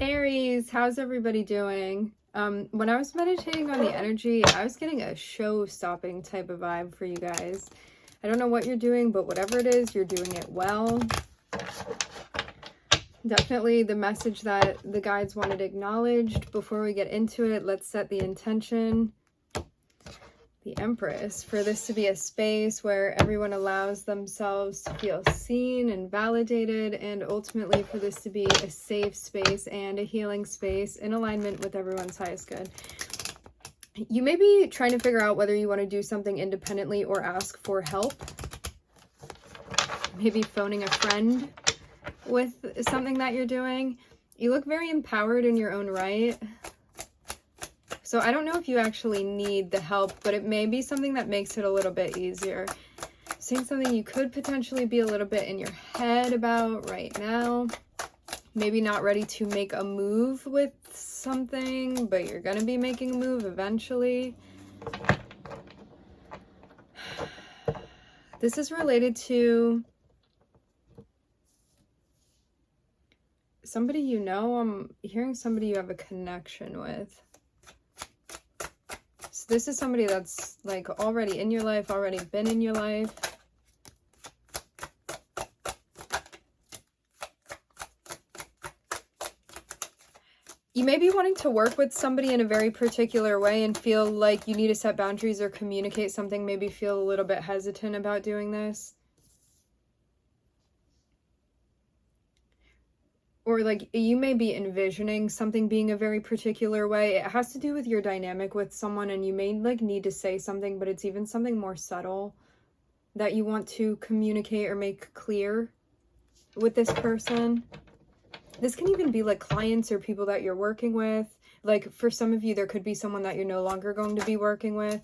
Aries, how's everybody doing? When I was meditating on the energy, I was getting a show-stopping type of vibe for you guys. I don't know what you're doing, but whatever it is, you're doing it well. Definitely the message that the guides wanted acknowledged. Before we get into it, let's set the intention. The Empress, for this to be a space where everyone allows themselves to feel seen and validated, and ultimately for this to be a safe space and a healing space in alignment with everyone's highest good. You may be trying to figure out whether you want to do something independently or ask for help. Maybe phoning a friend with something that you're doing. You look very empowered in your own right. So I don't know if you actually need the help, but it may be something that makes it a little bit easier. Seeing something you could potentially be a little bit in your head about right now. Maybe not ready to make a move with something, but you're going to be making a move eventually. This is related to somebody you know. I'm hearing somebody you have a connection with. So this is somebody that's like already in your life, already been in your life. You may be wanting to work with somebody in a very particular way and feel like you need to set boundaries or communicate something, maybe feel a little bit hesitant about doing this. Or like you may be envisioning something being a very particular way. It has to do with your dynamic with someone, and you may like need to say something, but it's even something more subtle that you want to communicate or make clear with this person. This can even be like clients or people that you're working with. Like for some of you, there could be someone that you're no longer going to be working with.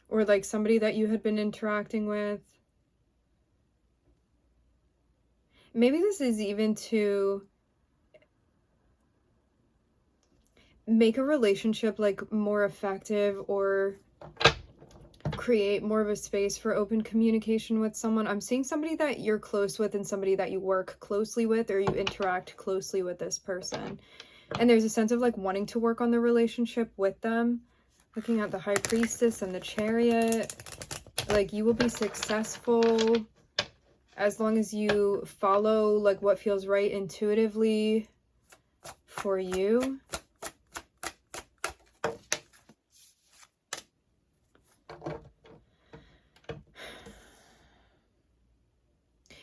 Or like somebody that you had been interacting with. Maybe this is even to make a relationship like more effective or create more of a space for open communication with someone. I'm seeing somebody that you're close with and somebody that you work closely with, or you interact closely with this person. And there's a sense of like wanting to work on the relationship with them. Looking at the High Priestess and the Chariot, like you will be successful as long as you follow like what feels right intuitively for you.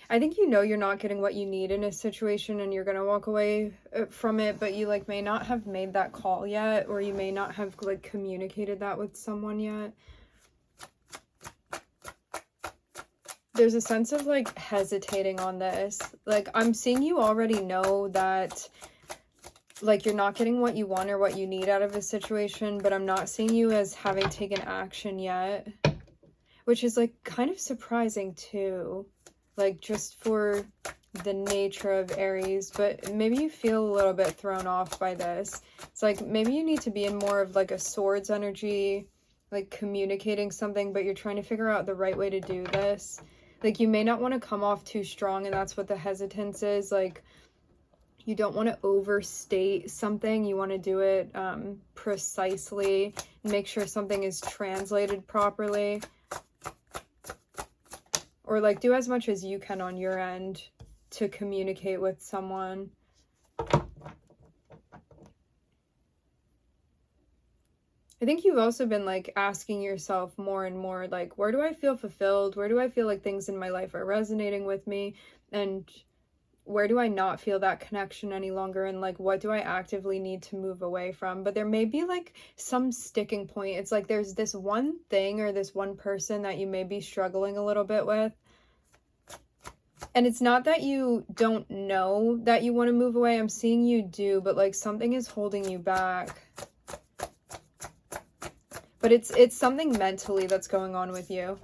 I think you know you're not getting what you need in a situation and you're going to walk away from it, but you like may not have made that call yet, or you may not have like communicated that with someone yet. There's a sense of like hesitating on this. Like I'm seeing you already know that like you're not getting what you want or what you need out of a situation, but I'm not seeing you as having taken action yet, which is like kind of surprising too. Like just for the nature of Aries, but maybe you feel a little bit thrown off by this. It's like maybe you need to be in more of like a swords energy, like communicating something, but you're trying to figure out the right way to do this. Like you may not want to come off too strong, and that's what the hesitance is. Like you don't want to overstate something. You want to do it precisely, make sure something is translated properly. Or like do as much as you can on your end to communicate with someone. I think you've also been like asking yourself more and more, like, where do I feel fulfilled? Where do I feel like things in my life are resonating with me? And where do I not feel that connection any longer? And like, what do I actively need to move away from? But there may be like some sticking point. It's like there's this one thing or this one person that you may be struggling a little bit with. And it's not that you don't know that you want to move away. I'm seeing you do, but like something is holding you back. But it's something mentally that's going on with you.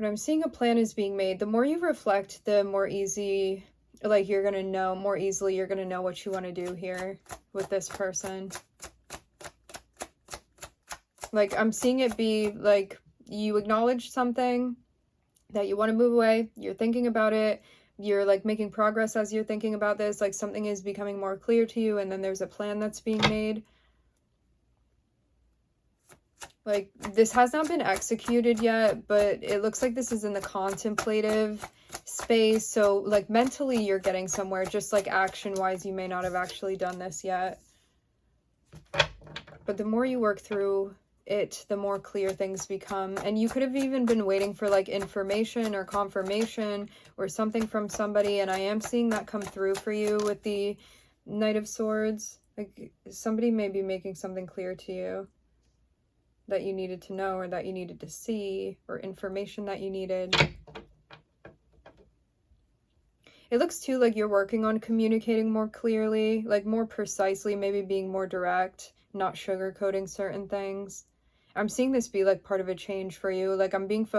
But I'm seeing a plan is being made. The more you reflect, the more easy like you're going to know more easily, you're going to know what you want to do here with this person. Like, I'm seeing it be like you acknowledge something that you want to move away, you're thinking about it, you're like making progress as you're thinking about this, like something is becoming more clear to you, and then there's a plan that's being made. Like, this has not been executed yet, but it looks like this is in the contemplative space. So, like, mentally you're getting somewhere, just like action-wise, you may not have actually done this yet. But the more you work through it, the more clear things become. And you could have even been waiting for, like, information or confirmation or something from somebody, and I am seeing that come through for you with the Knight of Swords. Like, somebody may be making something clear to you that you needed to know, or that you needed to see, or information that you needed. It looks too like you're working on communicating more clearly, like more precisely, maybe being more direct, not sugarcoating certain things. I'm seeing this be like part of a change for you. Like, I'm being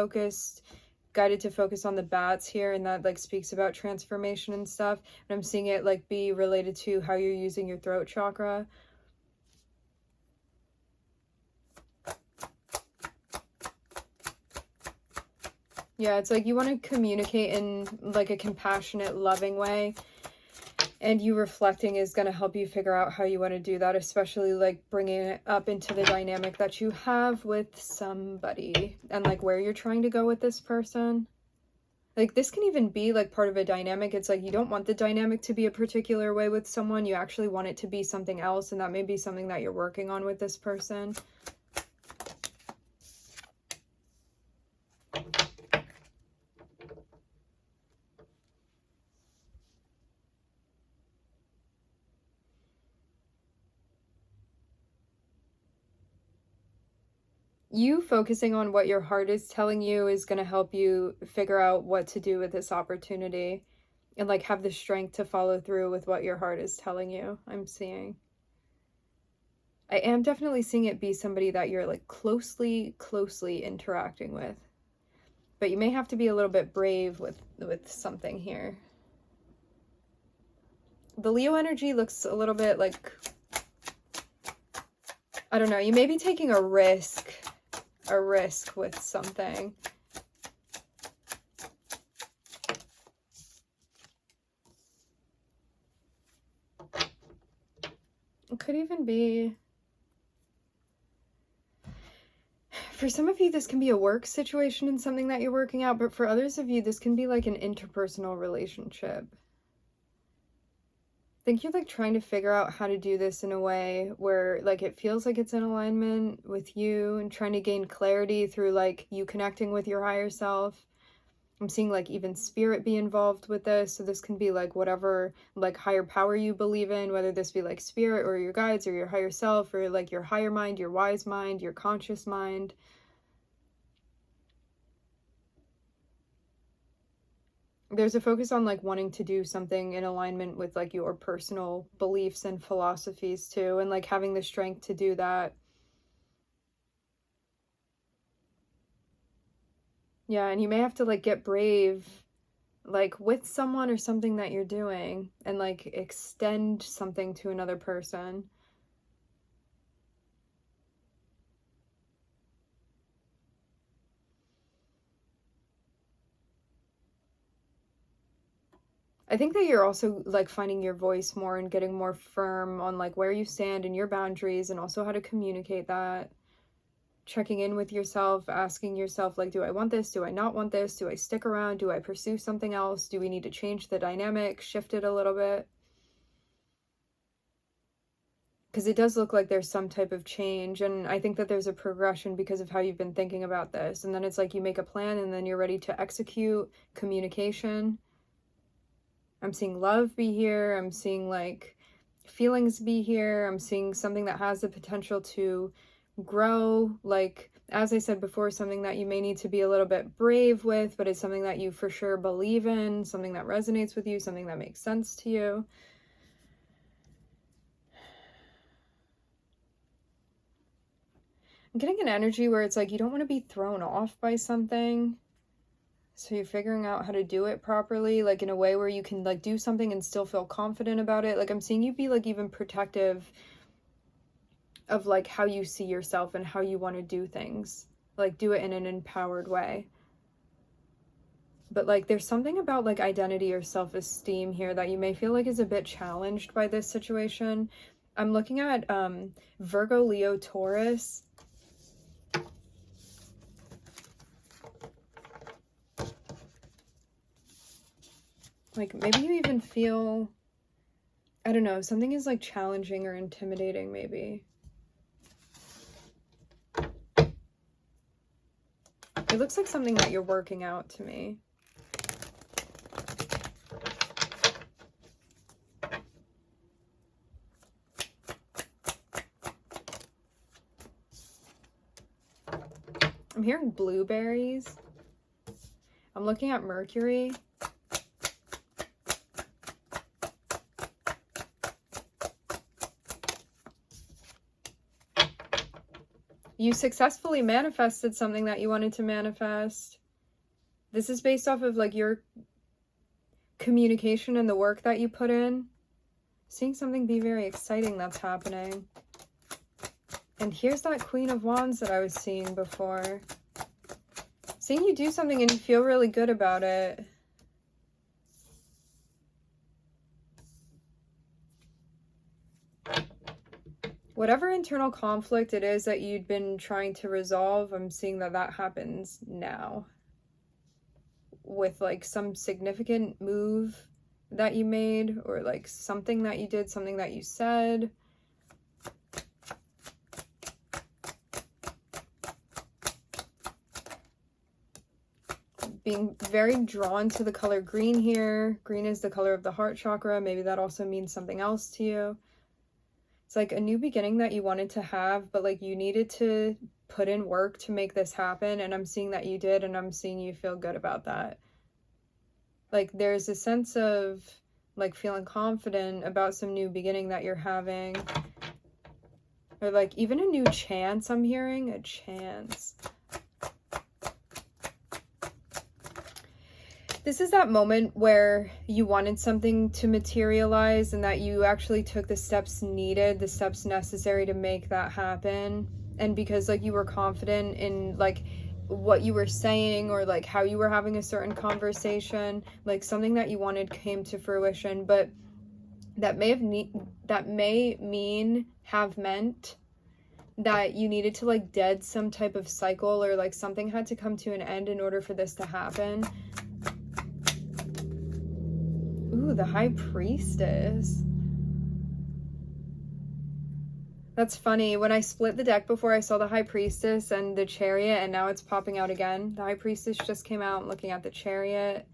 guided to focus on the bats here, and that like speaks about transformation and stuff. And I'm seeing it like be related to how you're using your throat chakra. Yeah, it's like you want to communicate in like a compassionate, loving way. And you reflecting is going to help you figure out how you want to do that, especially like bringing it up into the dynamic that you have with somebody, and like where you're trying to go with this person. Like, this can even be like part of a dynamic. It's like you don't want the dynamic to be a particular way with someone. You actually want it to be something else, and that may be something that you're working on with this person. You focusing on what your heart is telling you is going to help you figure out what to do with this opportunity, and like have the strength to follow through with what your heart is telling you. I'm seeing. I am definitely seeing it be somebody that you're like closely interacting with. But you may have to be a little bit brave with something here. The Leo energy looks a little bit like, I don't know, you may be taking a risk with something. It could even be, for some of you, this can be a work situation and something that you're working out, but for others of you, this can be like an interpersonal relationship. I think you're like trying to figure out how to do this in a way where like it feels like it's in alignment with you, and trying to gain clarity through like you connecting with your higher self. I'm seeing like even spirit be involved with this. So this can be like whatever like higher power you believe in, whether this be like spirit or your guides or your higher self, or like your higher mind, your wise mind, your conscious mind. There's a focus on like wanting to do something in alignment with like your personal beliefs and philosophies too, and like having the strength to do that. Yeah, and you may have to like get brave like with someone or something that you're doing, and like extend something to another person. I think that you're also like finding your voice more and getting more firm on like where you stand and your boundaries, and also how to communicate that. Checking in with yourself, asking yourself like, do I want this? Do I not want this? Do I stick around? Do I pursue something else? Do we need to change the dynamic, shift it a little bit? Because it does look like there's some type of change, and I think that there's a progression because of how you've been thinking about this. And then it's like you make a plan, and then you're ready to execute. Communication. I'm seeing love be here. I'm seeing like feelings be here. I'm seeing something that has the potential to grow. Like, as I said before, something that you may need to be a little bit brave with, but it's something that you for sure believe in, something that resonates with you, something that makes sense to you. I'm getting an energy where it's like you don't want to be thrown off by something. So you're figuring out how to do it properly, like in a way where you can like do something and still feel confident about it. Like I'm seeing you be like even protective of like how you see yourself and how you want to do things. Like do it in an empowered way. But like there's something about like identity or self-esteem here that you may feel like is a bit challenged by this situation. I'm looking at Virgo, Leo, Taurus. Like maybe you even feel, I don't know, something is like challenging or intimidating maybe. It looks like something that you're working out to me. I'm hearing blueberries. I'm looking at Mercury. You successfully manifested something that you wanted to manifest. This is based off of like your communication and the work that you put in. Seeing something be very exciting that's happening. And here's that Queen of Wands that I was seeing before. Seeing you do something and you feel really good about it. Whatever internal conflict it is that you'd been trying to resolve, I'm seeing that that happens now. With like some significant move that you made, or like something that you did, something that you said. Being very drawn to the color green here. Green is the color of the heart chakra. Maybe that also means something else to you. It's like a new beginning that you wanted to have, but like you needed to put in work to make this happen. And I'm seeing that you did, and I'm seeing you feel good about that. Like there's a sense of like feeling confident about some new beginning that you're having. Or like even a new chance, I'm hearing a chance. This is that moment where you wanted something to materialize and that you actually took the steps needed, the steps necessary to make that happen. And because like you were confident in like what you were saying or like how you were having a certain conversation, like something that you wanted came to fruition, but that may have meant that you needed to like dead some type of cycle, or like something had to come to an end in order for this to happen. Ooh, the High Priestess. That's funny. When I split the deck before, I saw the High Priestess and the Chariot, and now it's popping out again. The High Priestess just came out. I'm looking at the Chariot.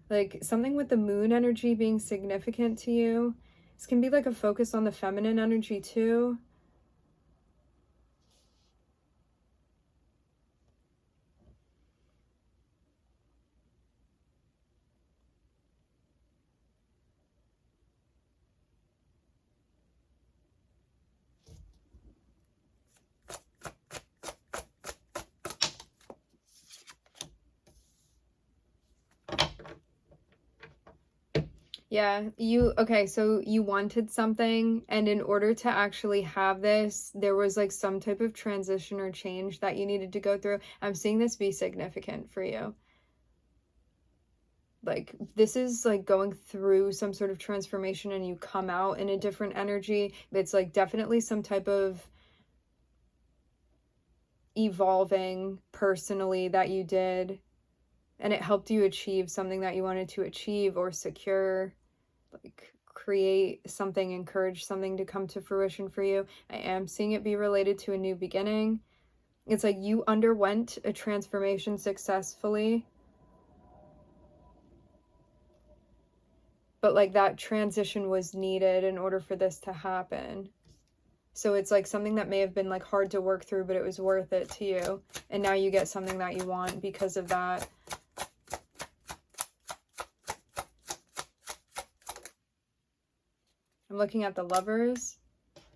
Like, something with the moon energy being significant to you. This can be like a focus on the feminine energy too. Yeah, okay, so you wanted something, and in order to actually have this, there was like some type of transition or change that you needed to go through. I'm seeing this be significant for you. Like, this is like going through some sort of transformation and you come out in a different energy. It's like definitely some type of evolving personally that you did, and it helped you achieve something that you wanted to achieve or secure. Like create something, encourage something to come to fruition for you. I am seeing it be related to a new beginning. It's like you underwent a transformation successfully, but like that transition was needed in order for this to happen. So it's like something that may have been like hard to work through, but it was worth it to you, and now you get something that you want because of that. I'm looking at the Lovers.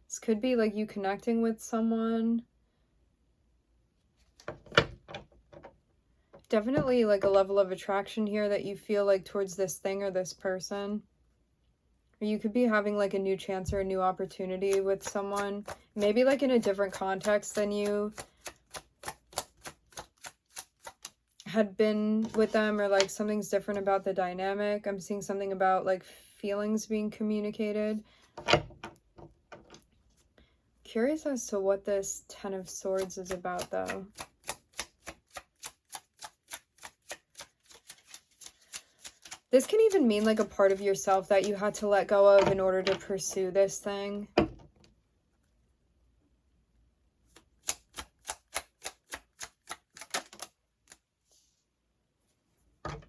This could be like you connecting with someone. Definitely like a level of attraction here that you feel like towards this thing or this person. Or you could be having like a new chance or a new opportunity with someone, maybe like in a different context than you had been with them, or like something's different about the dynamic. I'm seeing something about like feelings being communicated. Curious as to what this Ten of Swords is about though. This can even mean like a part of yourself that you had to let go of in order to pursue this thing.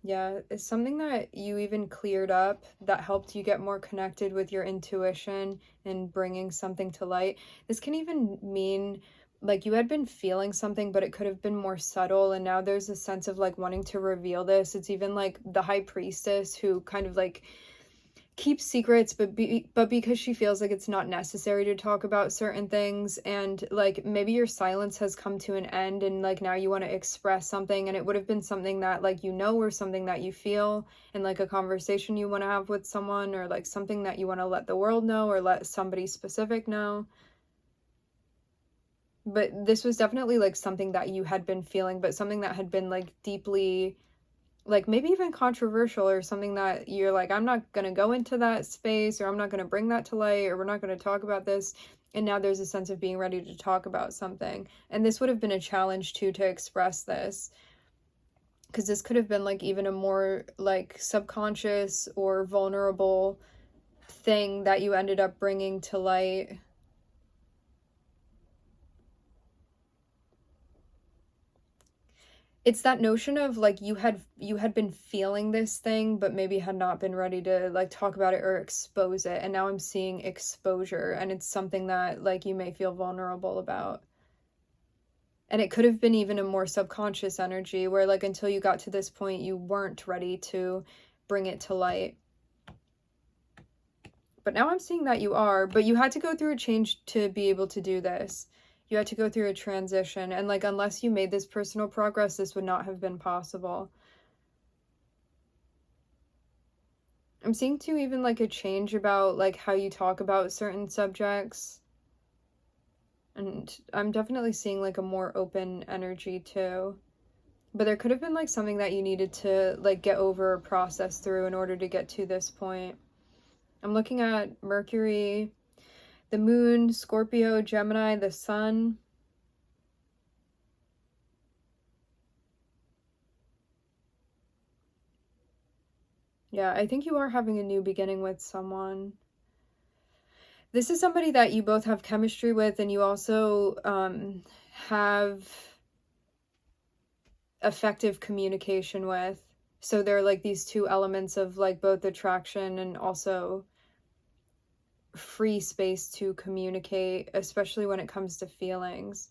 Yeah, it's something that you even cleared up that helped you get more connected with your intuition and bringing something to light. This can even mean like you had been feeling something, but it could have been more subtle. And now there's a sense of like wanting to reveal this. It's even like the High Priestess who kind of like keeps secrets, but because she feels like it's not necessary to talk about certain things, and like maybe your silence has come to an end and like now you want to express something, and it would have been something that like or something that you feel in like a conversation you want to have with someone, or like something that you want to let the world know or let somebody specific know. But this was definitely like something that you had been feeling, but something that had been like deeply like maybe even controversial, or something that you're like, I'm not going to go into that space, or I'm not going to bring that to light, or we're not going to talk about this. And now there's a sense of being ready to talk about something. And this would have been a challenge too, to express this, because this could have been like even a more like subconscious or vulnerable thing that you ended up bringing to light. It's that notion of like you had been feeling this thing, but maybe had not been ready to like talk about it or expose it. And now I'm seeing exposure, and it's something that like you may feel vulnerable about. And it could have been even a more subconscious energy where like until you got to this point, you weren't ready to bring it to light. But now I'm seeing that you are, but you had to go through a change to be able to do this. You had to go through a transition, and like unless you made this personal progress, this would not have been possible. I'm seeing too even like a change about like how you talk about certain subjects. And I'm definitely seeing like a more open energy too. But there could have been like something that you needed to like get over or process through in order to get to this point. I'm looking at Mercury, the Moon, Scorpio, Gemini, the Sun. Yeah, I think you are having a new beginning with someone. This is somebody that you both have chemistry with, and you also have effective communication with. So there are like these two elements of like both attraction and also free space to communicate, especially when it comes to feelings.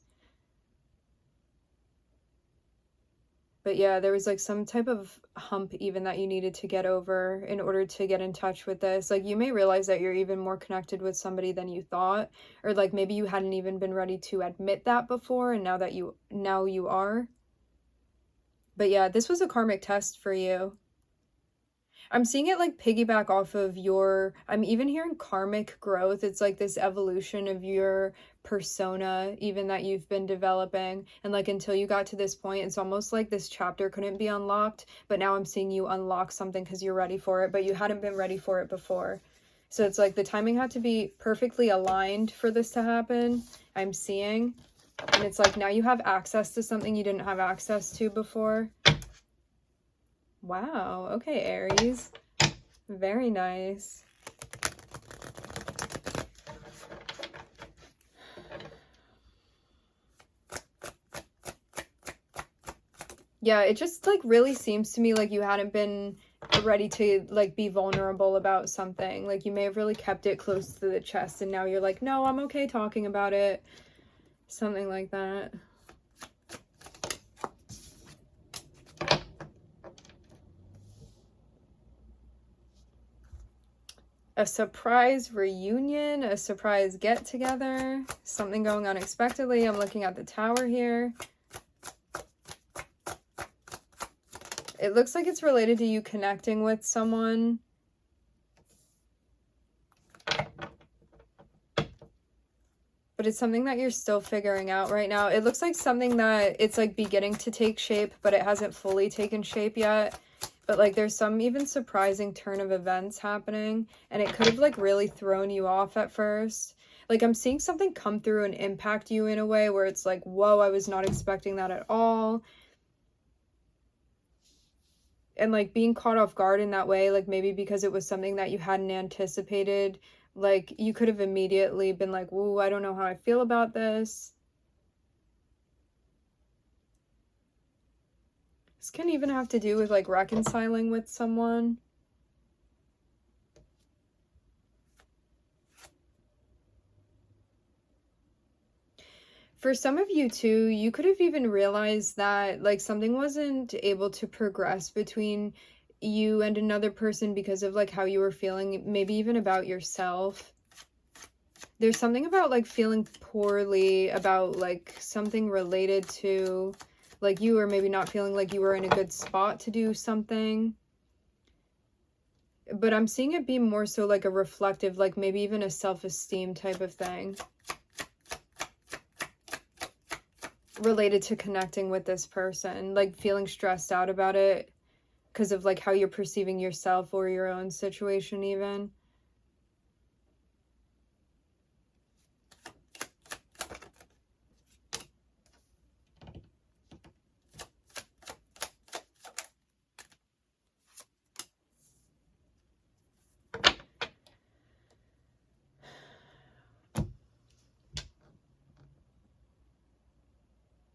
But yeah, there was like some type of hump even that you needed to get over in order to get in touch with this. Like you may realize that you're even more connected with somebody than you thought, or like maybe you hadn't even been ready to admit that before, and now you are. But yeah, this was a karmic test for you. I'm seeing it like piggyback off of I'm even hearing karmic growth. It's like this evolution of your persona, even that you've been developing. And like until you got to this point, it's almost like this chapter couldn't be unlocked. But now I'm seeing you unlock something because you're ready for it, but you hadn't been ready for it before. So it's like the timing had to be perfectly aligned for this to happen, I'm seeing. And it's like now you have access to something you didn't have access to before. Wow, okay, Aries. Very nice. Yeah, it just like really seems to me like you hadn't been ready to like be vulnerable about something. Like you may have really kept it close to the chest, and now you're like, no, I'm okay talking about it. Something like that. A surprise reunion, a surprise get-together, something going unexpectedly. I'm looking at the Tower here. It looks like it's related to you connecting with someone. But it's something that you're still figuring out right now. It looks like something that it's like beginning to take shape, but it hasn't fully taken shape yet. But like there's some even surprising turn of events happening, and it could have like really thrown you off at first. Like I'm seeing something come through and impact you in a way where it's like, whoa, I was not expecting that at all. And like being caught off guard in that way, like maybe because it was something that you hadn't anticipated, like you could have immediately been like, whoa, I don't know how I feel about this. This can even have to do with like reconciling with someone. For some of you too, you could have even realized that like something wasn't able to progress between you and another person because of like how you were feeling, maybe even about yourself. There's something about like feeling poorly about like something related to like you, or maybe not feeling like you were in a good spot to do something. But I'm seeing it be more so like a reflective, like maybe even a self-esteem type of thing related to connecting with this person, like feeling stressed out about it because of like how you're perceiving yourself or your own situation even.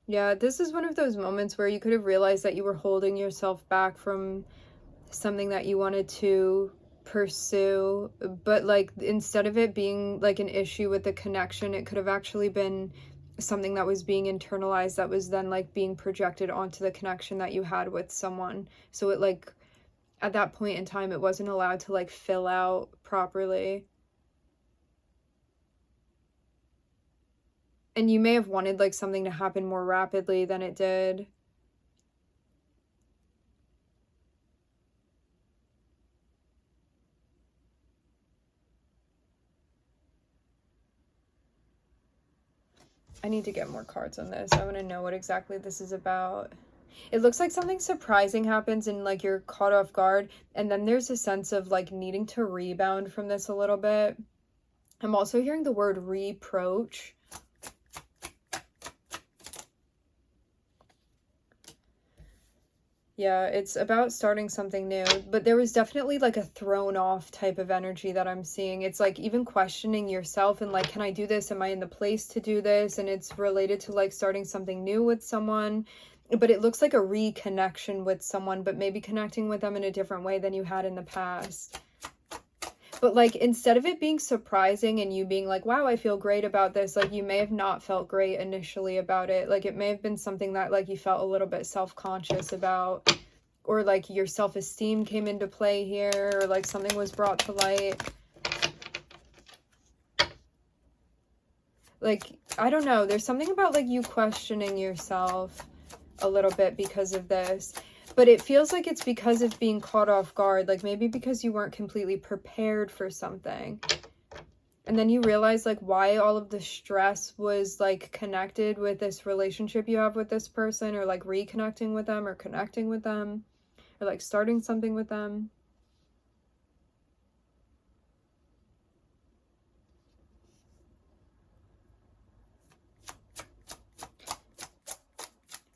Yeah, this is one of those moments where you could have realized that you were holding yourself back from something that you wanted to pursue, but like instead of it being like an issue with the connection, it could have actually been something that was being internalized that was then like being projected onto the connection that you had with someone. So it like at that point in time, it wasn't allowed to like fill out properly. And you may have wanted like something to happen more rapidly than it did. I need to get more cards on this. I want to know what exactly this is about. It looks like something surprising happens and like you're caught off guard. And then there's a sense of like needing to rebound from this a little bit. I'm also hearing the word reproach. Yeah, it's about starting something new, but there was definitely like a thrown off type of energy that I'm seeing. It's like even questioning yourself and like, can I do this? Am I in the place to do this? And it's related to like starting something new with someone, but it looks like a reconnection with someone, but maybe connecting with them in a different way than you had in the past. But like, instead of it being surprising and you being like, wow, I feel great about this, like you may have not felt great initially about it. Like it may have been something that like you felt a little bit self-conscious about, or like your self-esteem came into play here, or like something was brought to light. Like, I don't know. There's something about like you questioning yourself a little bit because of this. But it feels like it's because of being caught off guard, like maybe because you weren't completely prepared for something. And then you realize like why all of the stress was like connected with this relationship you have with this person, or like reconnecting with them, or connecting with them, or like starting something with them.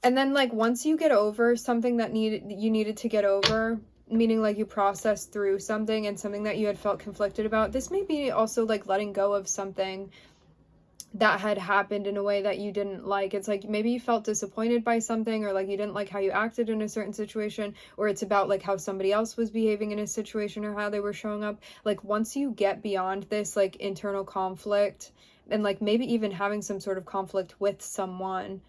And then like once you get over something that you needed to get over, meaning like you processed through something and something that you had felt conflicted about, this may be also like letting go of something that had happened in a way that you didn't like. It's like maybe you felt disappointed by something, or like you didn't like how you acted in a certain situation, or it's about like how somebody else was behaving in a situation or how they were showing up. Like once you get beyond this like internal conflict, and like maybe even having some sort of conflict with someone,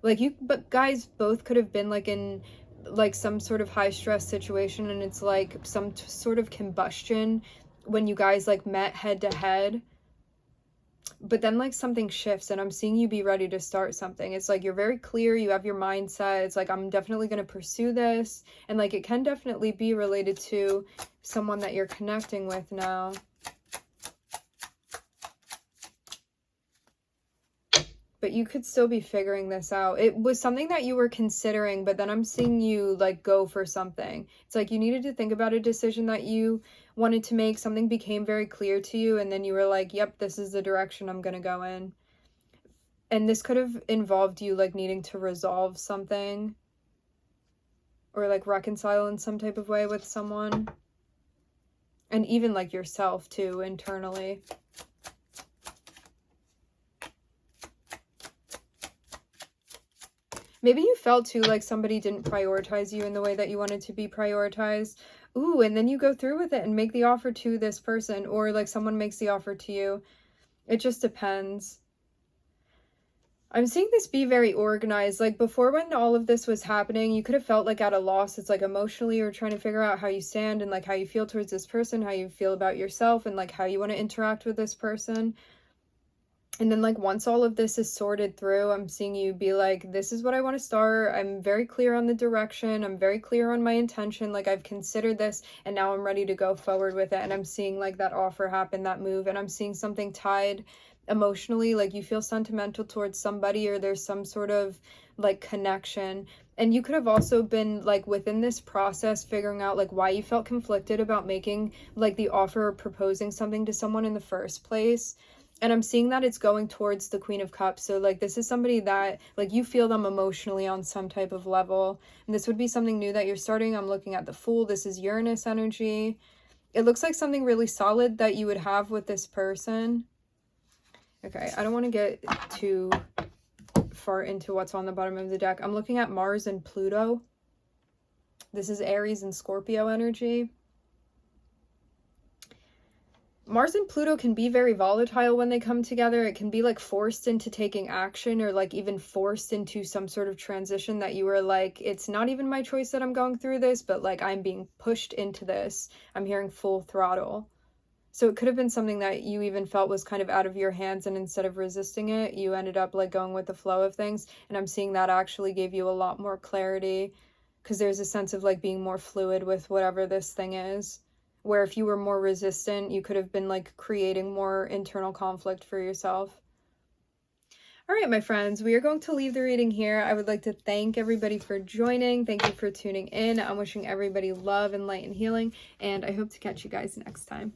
like you, but guys both could have been like in like some sort of high stress situation, and it's like some sort of combustion when you guys like met head to head. But then like something shifts and I'm seeing you be ready to start something. It's like you're very clear, you have your mindset. It's like I'm definitely going to pursue this, and like it can definitely be related to someone that you're connecting with now. But you could still be figuring this out. It was something that you were considering, but then I'm seeing you like go for something. It's like you needed to think about a decision that you wanted to make. Something became very clear to you, and then you were like, yep, this is the direction I'm going to go in. And this could have involved you like needing to resolve something or like reconcile in some type of way with someone. And even like yourself too, internally. Maybe you felt too like somebody didn't prioritize you in the way that you wanted to be prioritized. Ooh, and then you go through with it and make the offer to this person, or like someone makes the offer to you. It just depends. I'm seeing this be very organized. Like before, when all of this was happening, you could have felt like at a loss. It's like emotionally you're trying to figure out how you stand and like how you feel towards this person, how you feel about yourself, and like how you want to interact with this person. And then like once all of this is sorted through, I'm seeing you be like, this is what I want to start. I'm very clear on the direction. I'm very clear on my intention. Like I've considered this and now I'm ready to go forward with it. And I'm seeing like that offer happen, that move. And I'm seeing something tied emotionally, like you feel sentimental towards somebody, or there's some sort of like connection. And you could have also been like within this process figuring out like why you felt conflicted about making like the offer or proposing something to someone in the first place. And I'm seeing that it's going towards the Queen of Cups. So like this is somebody that like you feel them emotionally on some type of level. And this would be something new that you're starting. I'm looking at the Fool. This is Uranus energy. It looks like something really solid that you would have with this person. Okay, I don't want to get too far into what's on the bottom of the deck. I'm looking at Mars and Pluto. This is Aries and Scorpio energy. Mars and Pluto can be very volatile when they come together. It can be like forced into taking action, or like even forced into some sort of transition that you were like, it's not even my choice that I'm going through this, but like I'm being pushed into this. I'm hearing full throttle. So it could have been something that you even felt was kind of out of your hands, and instead of resisting it, you ended up like going with the flow of things. And I'm seeing that actually gave you a lot more clarity, because there's a sense of like being more fluid with whatever this thing is. Where if you were more resistant, you could have been like creating more internal conflict for yourself. All right, my friends, we are going to leave the reading here. I would like to thank everybody for joining. Thank you for tuning in. I'm wishing everybody love and light and healing, and I hope to catch you guys next time.